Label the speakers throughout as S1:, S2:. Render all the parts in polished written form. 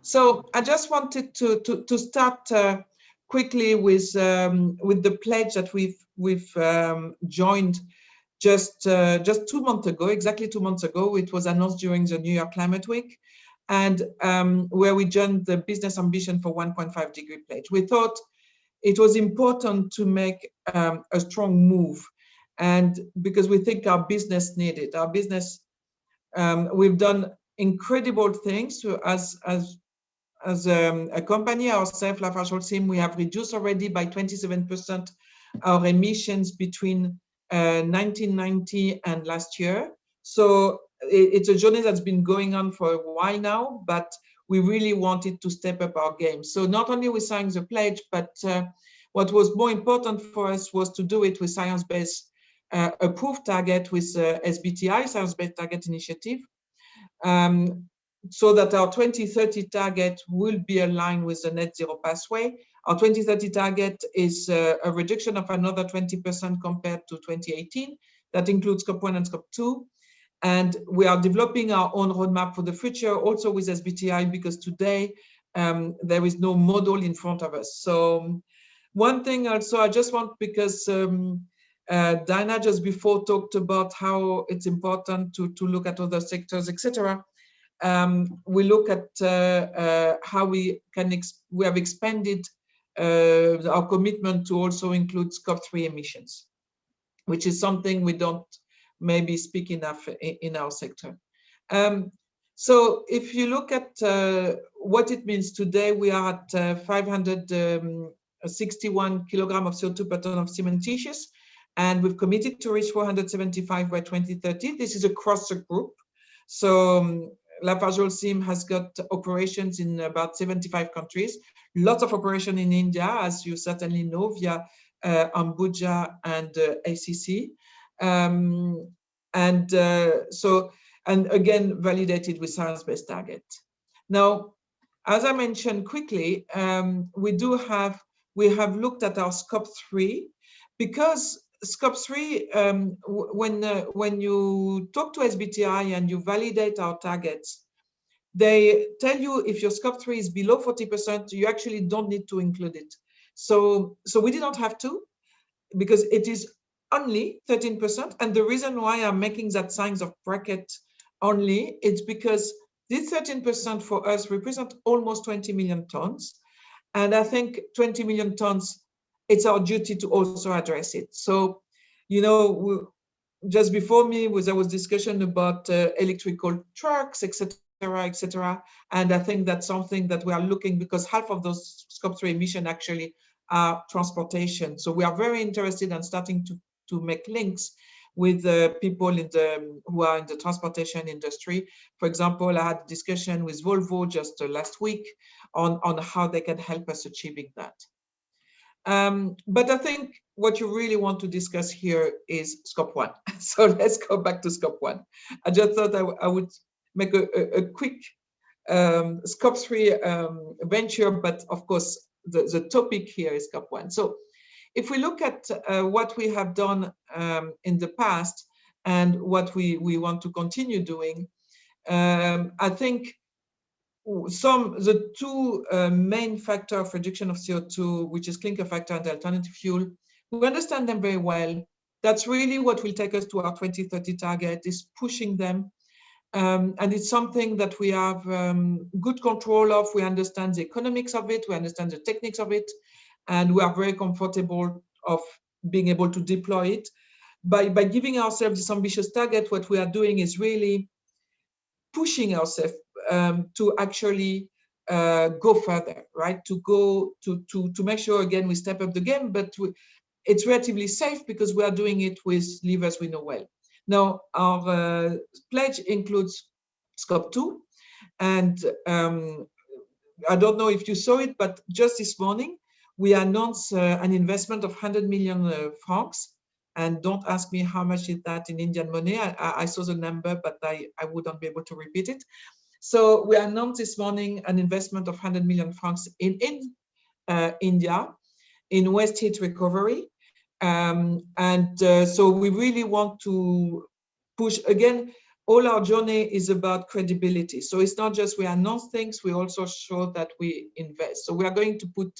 S1: So I just wanted to start quickly with the pledge that we've joined just 2 months ago, exactly 2 months ago. It was announced during the New York Climate Week, and where we joined the business ambition for 1.5 degree pledge. We thought it was important to make a strong move, and because we think our business needed. Our business, we've done incredible things as a company ourselves, LafargeHolcim. We have reduced already by 27% our emissions between 1990 and last year. So it's a journey that's been going on for a while now, but we really wanted to step up our game. So not only we signed the pledge, but what was more important for us was to do it with science-based approved target with SBTI, Science-Based Target Initiative, so that our 2030 target will be aligned with the net zero pathway. Our 2030 target is a reduction of another 20% compared to 2018. That includes Scope 1 and Scope 2. And we are developing our own roadmap for the future, also with SBTI, because today there is no model in front of us. So one thing also, I just want, because Diana just before talked about how it's important to look at other sectors, etc. We look at how we have expanded our commitment to also include Scope 3 emissions, which is something we don't maybe speak enough in our sector. So if you look at what it means today, we are at 561 kilograms of CO2 per ton of cementitious, and we've committed to reach 475 by 2030. This is across the group. So LafargeHolcim has got operations in about 75 countries, lots of operation in India, as you certainly know, via Ambuja and ACC. And again, validated with science-based target. Now, as I mentioned quickly, we have looked at our Scope 3, because Scope 3, when you talk to SBTI and you validate our targets, they tell you if your Scope 3 is below 40%, you actually don't need to include it. So we did not have to, because it is only 13%. And the reason why I'm making that signs of bracket only, it's because this 13% for us represent almost 20 million tons. And I think 20 million tons, it's our duty to also address it. So, you know, just before me there was discussion about electrical trucks, etc., etc. And I think that's something that we are looking, because half of those Scope 3 emission actually are transportation. So we are very interested in starting to make links with people who are in the transportation industry. For example, I had a discussion with Volvo just last week on how they can help us achieving that. But I think what you really want to discuss here is Scope 1. So let's go back to Scope 1. I just thought I would make a quick Scope 3 venture, but of course, the topic here is Scope 1. So if we look at what we have done in the past and what we want to continue doing, I think the two main factors of reduction of CO2, which is clinker factor and alternative fuel, we understand them very well. That's really what will take us to our 2030 target, is pushing them. And it's something that we have good control of. We understand the economics of it, we understand the techniques of it, and we are very comfortable of being able to deploy it. By giving ourselves this ambitious target, what we are doing is really pushing ourselves to actually go further, right? To make sure, again, we step up the game, but it's relatively safe because we are doing it with levers we know well. Now, our pledge includes Scope 2, and I don't know if you saw it, but just this morning, we announced an investment of 100 million francs. And don't ask me how much is that in Indian money. I saw the number, but I wouldn't be able to repeat it. So we announced this morning an investment of 100 million francs in India in waste heat recovery. So we really want to push, again, all our journey is about credibility. So it's not just we announce things, we also show that we invest. So we are going to put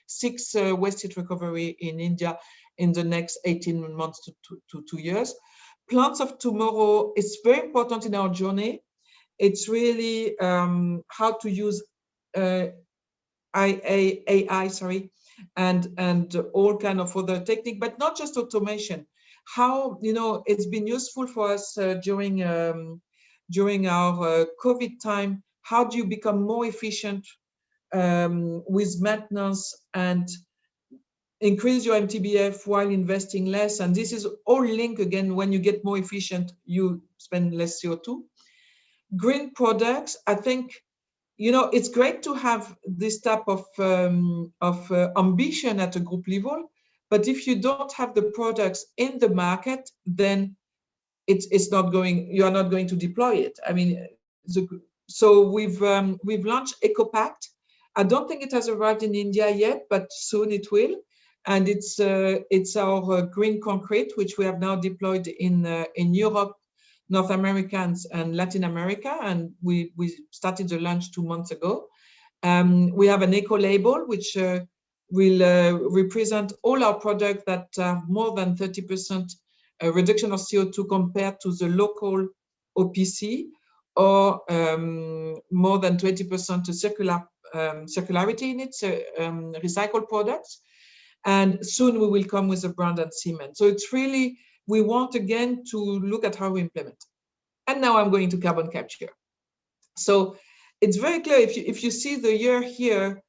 S1: 6 waste heat recovery in India in the next 18 months to 2 years. Plants of tomorrow is very important in our journey. It's really how to use AI, and all kind of other technique, but not just automation. How, it's been useful for us during our COVID time. How do you become more efficient with maintenance and increase your MTBF while investing less? And this is all linked again. When you get more efficient, you spend less CO2. Green products, I think, it's great to have this type of ambition at a group level, but if you don't have the products in the market, then it's not going. You are not going to deploy it. I mean, so we've launched EcoPact. I don't think it has arrived in India yet, but soon it will. And it's our green concrete, which we have now deployed in Europe, North America, and Latin America, and we started the launch 2 months ago. We have an eco label, which will represent all our products that have more than 30% reduction of CO2 compared to the local OPC, or more than 20% circularity in its recycled products. And soon we will come with a branded cement. So it's really, we want again to look at how we implement. And now I'm going to carbon capture. So it's very clear, if you see the year here,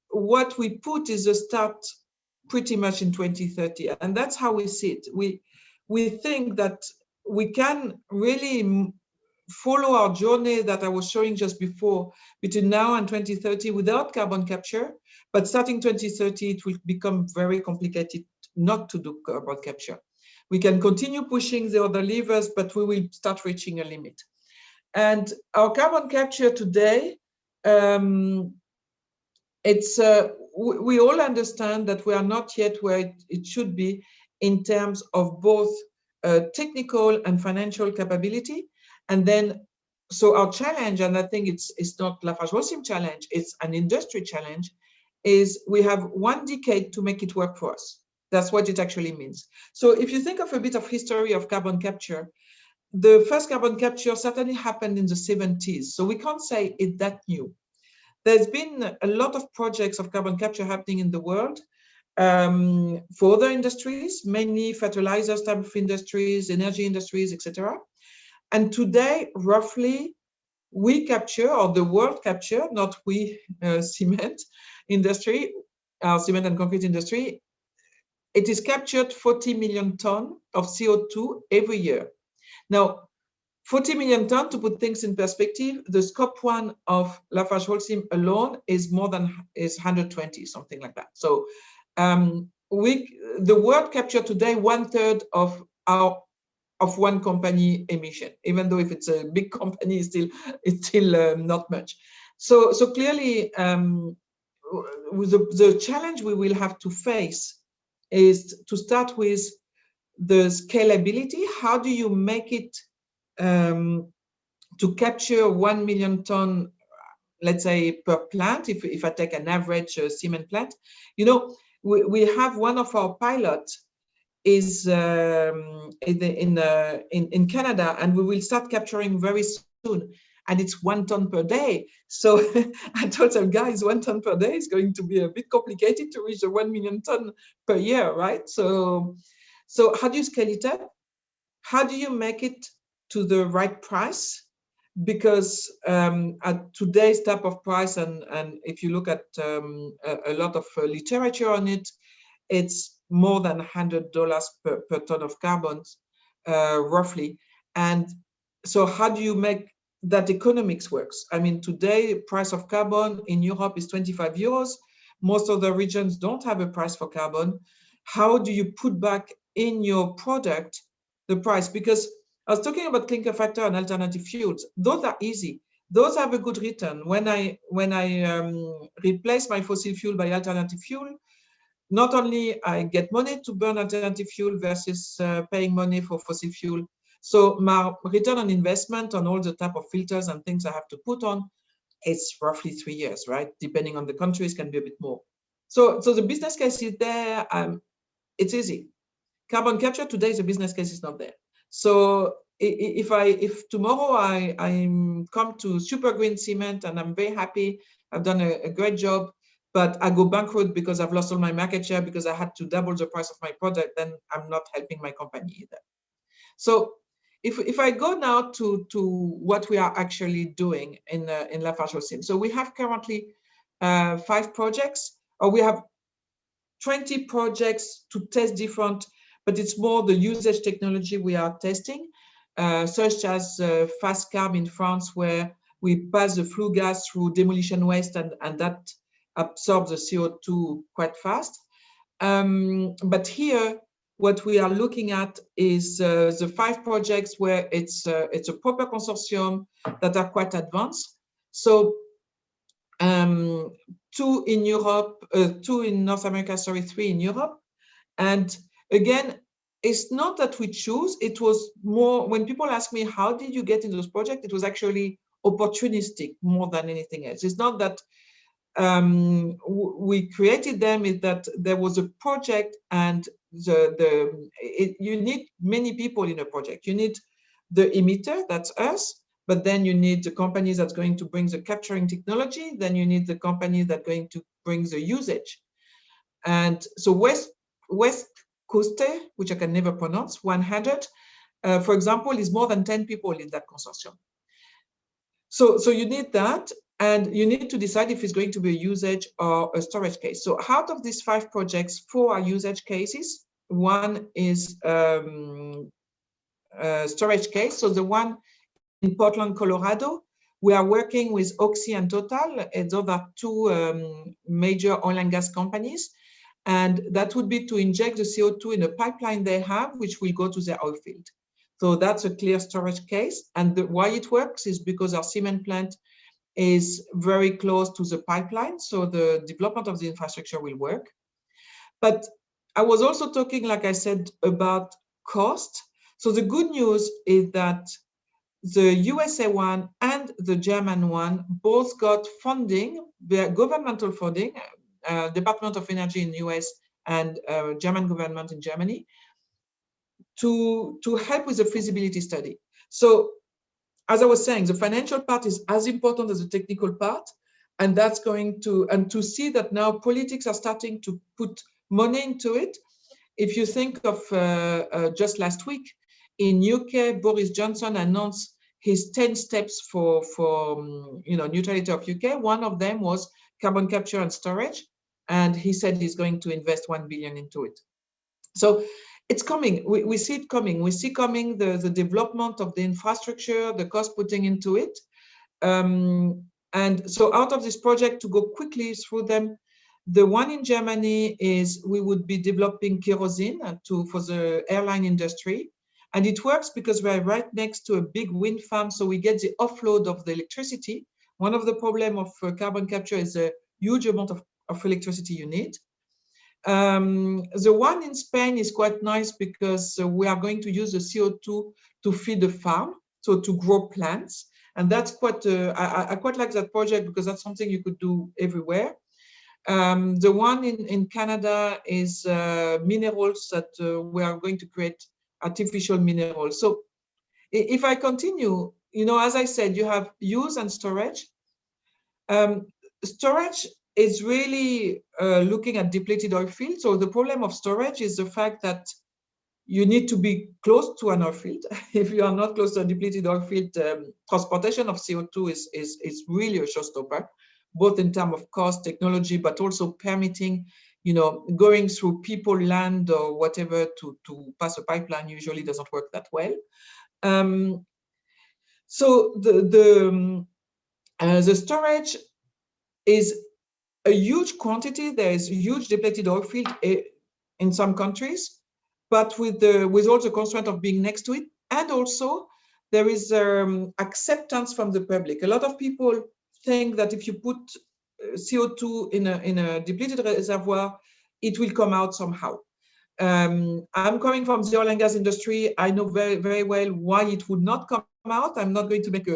S1: what we put is a start pretty much in 2030. And that's how we see it. We think that we can really follow our journey that I was showing just before between now and 2030 without carbon capture. But starting 2030, it will become very complicated not to do carbon capture. We can continue pushing the other levers, but we will start reaching a limit. And our carbon capture today, we all understand that we are not yet where it should be in terms of both technical and financial capability. And then, so our challenge, and I think it's not LafargeHolcim challenge, it's an industry challenge, is we have 1 decade to make it work for us. That's what it actually means. So if you think of a bit of history of carbon capture, the first carbon capture certainly happened in the 70s. So we can't say it's that new. There's been a lot of projects of carbon capture happening in the world for other industries, mainly fertilizers type of industries, energy industries, etc. And today, roughly, we capture, or the world capture, not we, cement industry, cement and concrete industry, it is captured 40 million tons of CO2 every year. Now, 40 million tons, to put things in perspective, the scope 1 of LafargeHolcim alone is 120, something like that. So the world capture today 1/3 of one company emission, even though if it's a big company, it's still not much. So clearly, the challenge we will have to face is to start with the scalability. How do you make it to capture 1 million ton, let's say, per plant? If I take an average cement plant, we have one of our pilots is in Canada, and we will start capturing very soon, and it's 1 ton per day. So I told them, guys, 1 ton per day is going to be a bit complicated to reach the 1 million ton per year, right? So how do you scale it up? How do you make it to the right price? Because at today's type of price, and if you look at a lot of literature on it, it's more than $100 per ton of carbon, roughly. And so how do you make that economics works? I mean, today, price of carbon in Europe is 25 euros. Most of the regions don't have a price for carbon. How do you put back in your product the price? Because I was talking about clinker factor and alternative fuels. Those are easy. Those have a good return. When I replace my fossil fuel by alternative fuel, not only I get money to burn alternative fuel versus paying money for fossil fuel, So my return on investment on all the type of filters and things I have to put on, it's roughly 3 years, right? Depending on the countries, can be a bit more. So the business case is there. It's easy. Carbon capture today, the business case is not there. So if tomorrow I come to super green cement and I'm very happy, I've done a great job, but I go bankrupt because I've lost all my market share because I had to double the price of my product, then I'm not helping my company either. So if I go now to what we are actually doing in LafargeHolcim, so we have currently 5 projects, or we have 20 projects to test different, but it's more the usage technology we are testing, such as fast carb in France, where we pass the flue gas through demolition waste and that absorbs the CO2 quite fast. But here, what we are looking at is the 5 projects where it's a proper consortium that are quite advanced. So 2 in Europe, 2 in North America, sorry, 3 in Europe. And again, it's not that we choose, it was more, when people ask me, how did you get into this project? It was actually opportunistic more than anything else. It's not that we created them, is that there was a project and you need many people in a project. You need the emitter, that's us, but then you need the companies that's going to bring the capturing technology, then you need the company that's going to bring the usage. And so West Coast, which I can never pronounce, 100, for example, is more than 10 people in that consortium. So you need that, and you need to decide if it's going to be a usage or a storage case. So out of these 5 projects, 4 are usage cases. 1 is storage case. So the one in Portland, Colorado, we are working with Oxy and Total. Those are 2 major oil and gas companies. And that would be to inject the CO2 in a pipeline they have, which will go to their oil field. So that's a clear storage case. And why it works is because our cement plant is very close to the pipeline. So the development of the infrastructure will work. But I was also talking, like I said, about cost. So the good news is that the USA one and the German one both got funding, governmental funding, Department of Energy in the US and German government in Germany, to help with the feasibility study. So as I was saying, the financial part is as important as the technical part, and that's going to, and to see that now politics are starting to put money into it. If you think of just last week in UK, Boris Johnson announced his 10 steps for neutrality of UK. One of them was carbon capture and storage, and he said he's going to invest 1 billion into it. So it's coming. We see it coming. We see coming the development of the infrastructure, the cost putting into it. And so out of this project, to go quickly through them, the one in Germany is we would be developing kerosene for the airline industry. And it works because we're right next to a big wind farm, so we get the offload of the electricity. One of the problems of carbon capture is a huge amount of electricity you need. The one in Spain is quite nice because we are going to use the CO2 to feed the farm, so to grow plants. And that's quite, I quite like that project because that's something you could do everywhere. The one in Canada is minerals that we are going to create artificial minerals. So if I continue, as I said, you have use and storage. Storage is really looking at depleted oil field. So the problem of storage is the fact that you need to be close to an oil field. If you are not close to a depleted oil field, transportation of CO2 is really a showstopper, both in terms of cost, technology, but also permitting, going through people, land, or whatever to pass a pipeline usually doesn't work that well. So the storage is a huge quantity. There is a huge depleted oil field in some countries, but with all the constraint of being next to it, and also there is acceptance from the public. A lot of people think that if you put CO2 in a depleted reservoir, it will come out somehow. I'm coming from the oil and gas industry. I know very, very well why it would not come out. I'm not going to make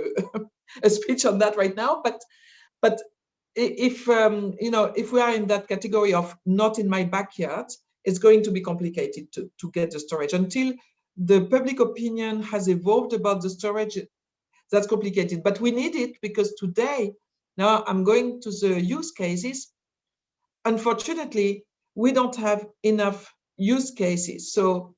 S1: a speech on that right now, but if if we are in that category of not in my backyard, it's going to be complicated to get the storage until the public opinion has evolved about the storage. That's complicated, but we need it because today, now I'm going to the use cases. Unfortunately, we don't have enough use cases. So,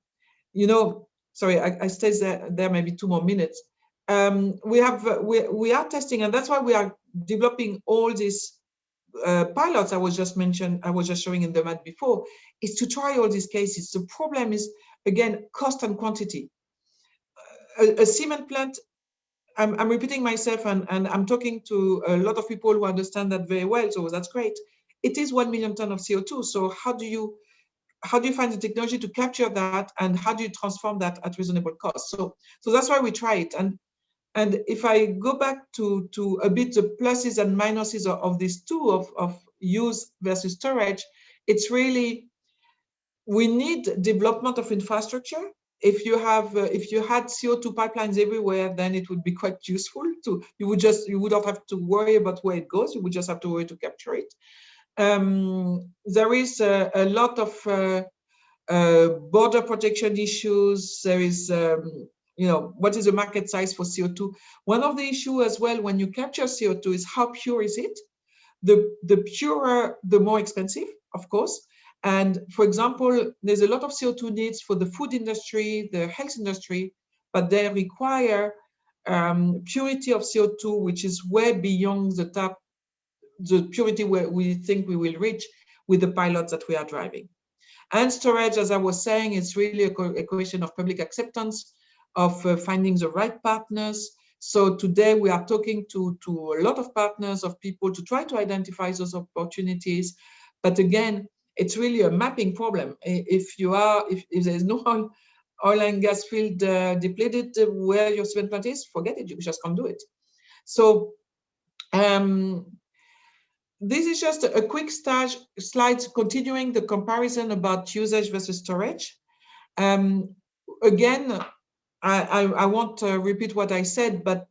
S1: sorry, I stay there maybe 2 more minutes. We are testing, and that's why we are developing all these pilots I was just showing in the mat before, is to try all these cases. The problem is, again, cost and quantity. A cement plant, I'm repeating myself, and I'm talking to a lot of people who understand that very well, so that's great. It is 1 million tons of CO2. So how do you find the technology to capture that, and how do you transform that at reasonable cost? So that's why we try it. And if I go back to a bit the pluses and minuses of these two of use versus storage, it's really, we need development of infrastructure. If you had CO2 pipelines everywhere, then it would be quite useful you wouldn't have to worry about where it goes. You would just have to worry to capture it. There is a lot of border protection issues. There is, what is the market size for CO2? One of the issues as well when you capture CO2 is how pure is it? The purer, the more expensive, of course. And for example, there's a lot of CO2 needs for the food industry, the health industry, but they require purity of CO2, which is way beyond the purity where we think we will reach with the pilots that we are driving. And storage, as I was saying, is really a question of public acceptance, of finding the right partners. So today we are talking to a lot of partners, of people, to try to identify those opportunities. But again, it's really a mapping problem. If there's no oil and gas field depleted where your cement plant is, forget it, you just can't do it. So this is just a quick slide continuing the comparison about usage versus storage. Again, I won't repeat what I said, but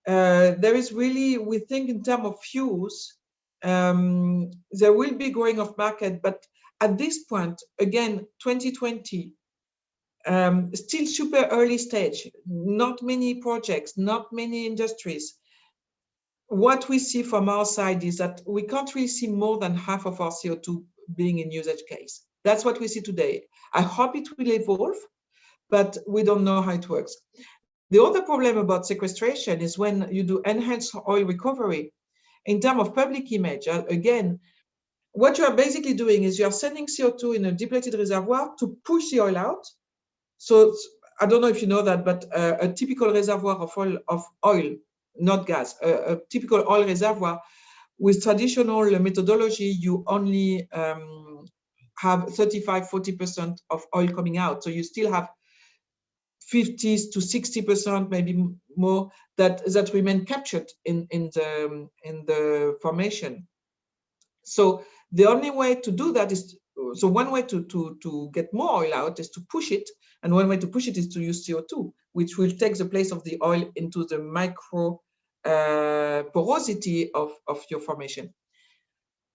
S1: there is really, we think in terms of use, there will be growing of market, but at this point, again, 2020, still super early stage, not many projects, not many industries. What we see from our side is that we can't really see more than half of our CO2 being in usage case. That's what we see today. I hope it will evolve, but we don't know how it works. The other problem about sequestration is when you do enhanced oil recovery, in terms of public image, again, what you are basically doing is you are sending CO2 in a depleted reservoir to push the oil out. So I don't know if you know that, but a typical reservoir of oil, not gas, a typical oil reservoir, with traditional methodology, you only have 35–40% of oil coming out. So you still have 50 to 60%, maybe more, that remain captured in the formation. So the only way to do that is, so one way to get more oil out is to push it, and one way to push it is to use CO2, which will take the place of the oil into the micro porosity of your formation.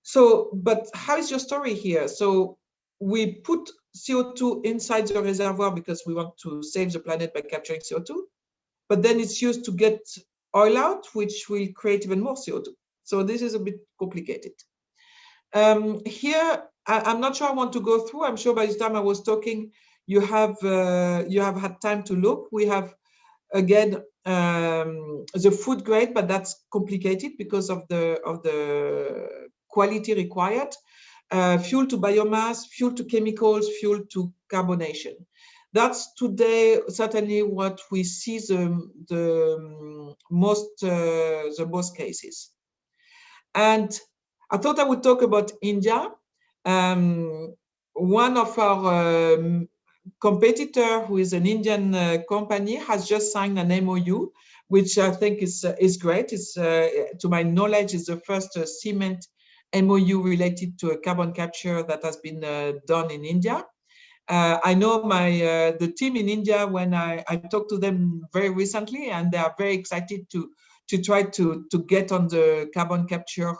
S1: So, but how is your story here? So we put CO2 inside the reservoir because we want to save the planet by capturing CO2, but then it's used to get oil out, which will create even more CO2. So this is a bit complicated. Here, I'm not sure I want to go through. I'm sure by the time I was talking, you have had time to look. We have, again, the food grade, but that's complicated because of the quality required. Fuel to biomass, fuel to chemicals, fuel to carbonation. That's today certainly what we see the most cases. And I thought I would talk about India. One of our competitor, who is an Indian company, has just signed an MOU, which I think is great. It's, to my knowledge, is the first cement MOU related to a carbon capture that has been done in India. I know the team in India, when I talked to them very recently, and they are very excited to try to get on the carbon capture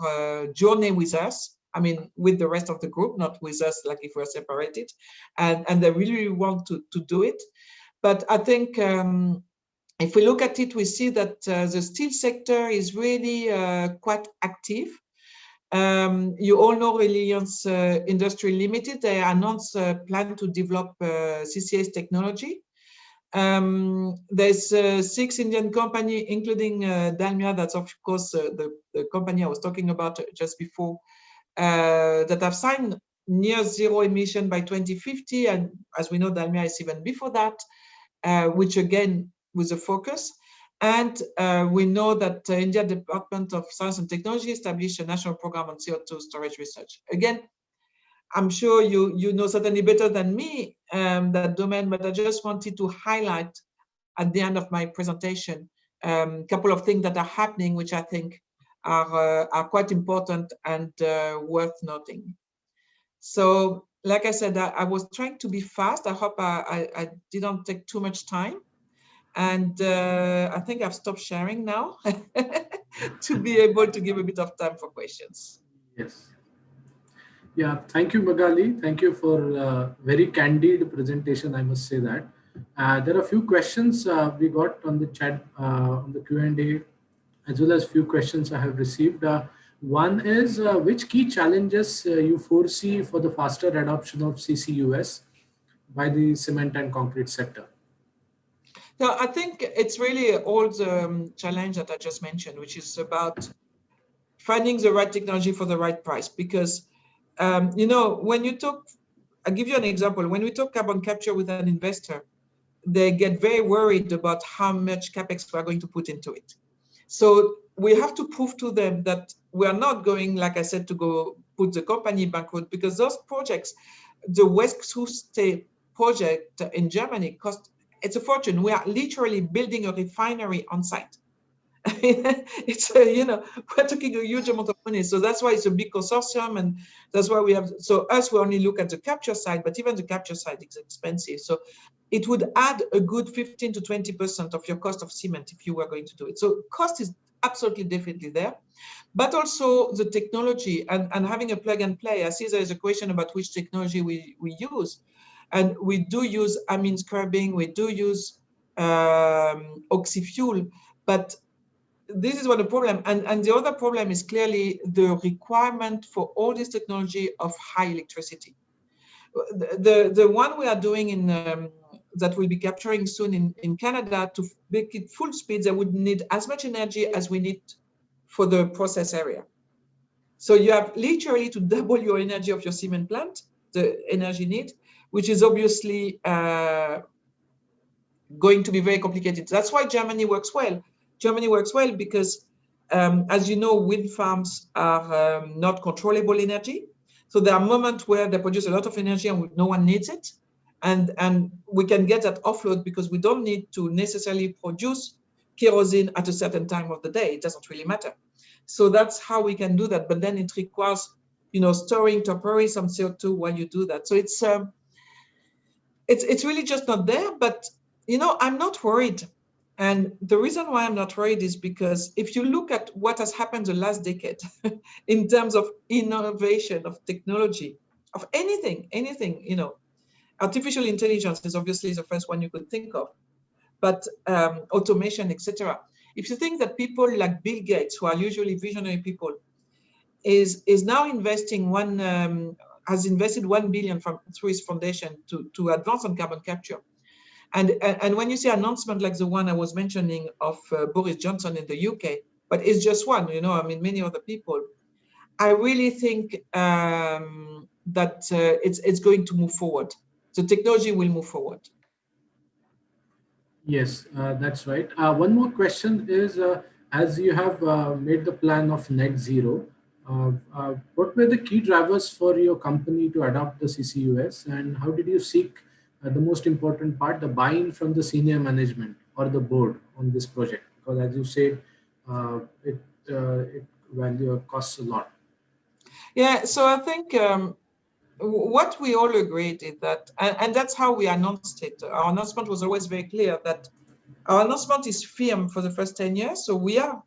S1: journey with us. I mean, with the rest of the group, not with us, like if we're separated, and they really want to do it. But I think if we look at it, we see that the steel sector is really quite active. You all know Reliance Industry Limited. They announced a plan to develop CCS technology. There's 6 Indian companies, including Dalmia, that's of course the company I was talking about just before, that have signed near zero emission by 2050. And as we know, Dalmia is even before that, which again, with a focus. And we know that India Department of Science and Technology established a national program on CO2 storage research. Again, I'm sure you know certainly better than me that domain, but I just wanted to highlight at the end of my presentation a couple of things that are happening, which I think are quite important and worth noting. So, like I said, I was trying to be fast. I hope I didn't take too much time. And I think I've stopped sharing now to be able to give a bit of time for questions.
S2: Yes. Yeah, thank you, Magali. Thank you for very candid presentation, I must say that. There are a few questions we got on the chat, on the Q&A, as well as few questions I have received. One is, which key challenges you foresee for the faster adoption of CCUS by the cement and concrete sector?
S1: So I think it's really all the challenge that I just mentioned, which is about finding the right technology for the right price. Because, when you talk, I'll give you an example. When we talk carbon capture with an investor, they get very worried about how much capex we're going to put into it. So we have to prove to them that we are not going, like I said, to go put the company bankrupt, because those projects, the West Coast project in Germany it's a fortune. We are literally building a refinery on site. It's we're talking a huge amount of money, so that's why it's a big consortium, and that's why we only look at the capture side, but even the capture side is expensive. So it would add a good 15 to 20% of your cost of cement if you were going to do it. So cost is absolutely definitely there, but also the technology and having a plug and play. I see there is a question about which technology we use, and we do use amine scrubbing, we do use oxy-fuel, but this is what the problem, and the other problem is clearly the requirement for all this technology of high electricity. The one we are doing in that we'll be capturing soon in Canada, to make it full speed, they would need as much energy as we need for the process area. So you have literally to double your energy of your cement plant, the energy need, which is obviously going to be very complicated. That's why Germany works well. Germany works well because, as you know, wind farms are not controllable energy. So there are moments where they produce a lot of energy and no one needs it. And we can get that offload because we don't need to necessarily produce kerosene at a certain time of the day. It doesn't really matter. So that's how we can do that. But then it requires, storing temporarily some CO2 while you do that. So it's really just not there. But I'm not worried. And the reason why I'm not worried is because if you look at what has happened the last decade in terms of innovation, of technology, of anything, artificial intelligence is obviously the first one you could think of, but automation, etc. If you think that people like Bill Gates, who are usually visionary people, is now investing has invested 1 billion through his foundation to advance on carbon capture. And when you see an announcement like the one I was mentioning of Boris Johnson in the UK, but it's just one, many other people, I really think that it's going to move forward. The technology will move forward.
S2: Yes, that's right. One more question is, as you have made the plan of net zero, what were the key drivers for your company to adopt the CCUS, and how did you seek the most important part, the buy-in from the senior management or the board on this project? Because as you said, it value costs a lot.
S1: Yeah, so I think what we all agreed is that, and that's how we announced it. Our announcement was always very clear that our announcement is firm for the first 10 years. So we are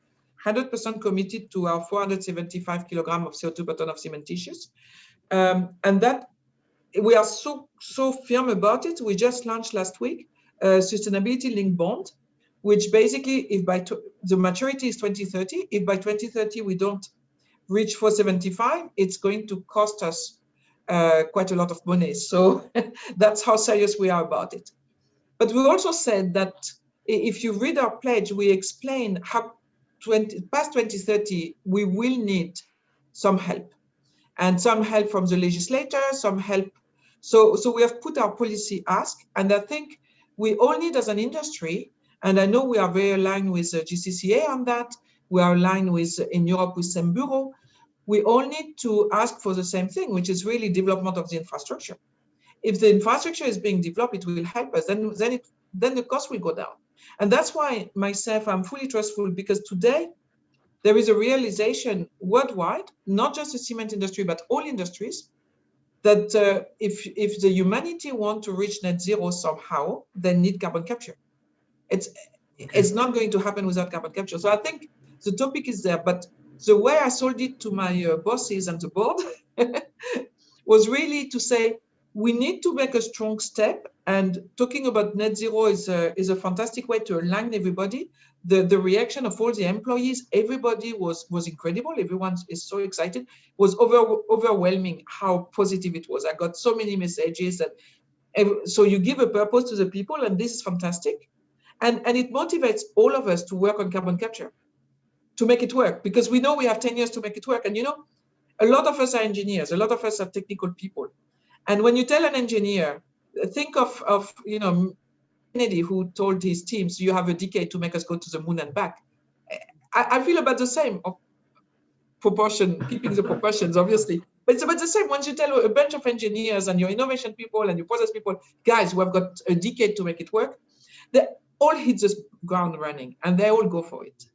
S1: 100% committed to our 475 kilogram of CO2 per ton of cementitious. And that we are so firm about it. We just launched last week a sustainability linked bond, which basically, if by the maturity is 2030, if by 2030 we don't reach 475, it's going to cost us quite a lot of money. So that's how serious we are about it. But we also said that if you read our pledge, we explain how past 2030, we will need some help, and some help from the legislator, some help. So we have put our policy ask, and I think we all need as an industry, and I know we are very aligned with GCCA on that. We are aligned with, in Europe, with same bureau. We all need to ask for the same thing, which is really development of the infrastructure. If the infrastructure is being developed, it will help us, then the cost will go down. And that's why myself, I'm fully trustful, because today there is a realization worldwide, not just the cement industry, but all industries, that if the humanity want to reach net zero somehow, they need carbon capture. It's not going to happen without carbon capture. So I think the topic is there, but the way I sold it to my bosses and the board was really to say, we need to make a strong step, and talking about net zero is a fantastic way to align everybody. The reaction of all the employees, everybody was incredible. Everyone is so excited. It was overwhelming how positive it was. I got so many messages that, so you give a purpose to the people, and this is fantastic. And it motivates all of us to work on carbon capture, to make it work, because we know we have 10 years to make it work. And a lot of us are engineers, a lot of us are technical people. And when you tell an engineer, think of Kennedy, who told his teams, you have a decade to make us go to the moon and back. I feel about the same of proportion, keeping the proportions, obviously. But it's about the same. Once you tell a bunch of engineers and your innovation people and your process people, guys, we have got a decade to make it work, they all hit the ground running, and they all go for it.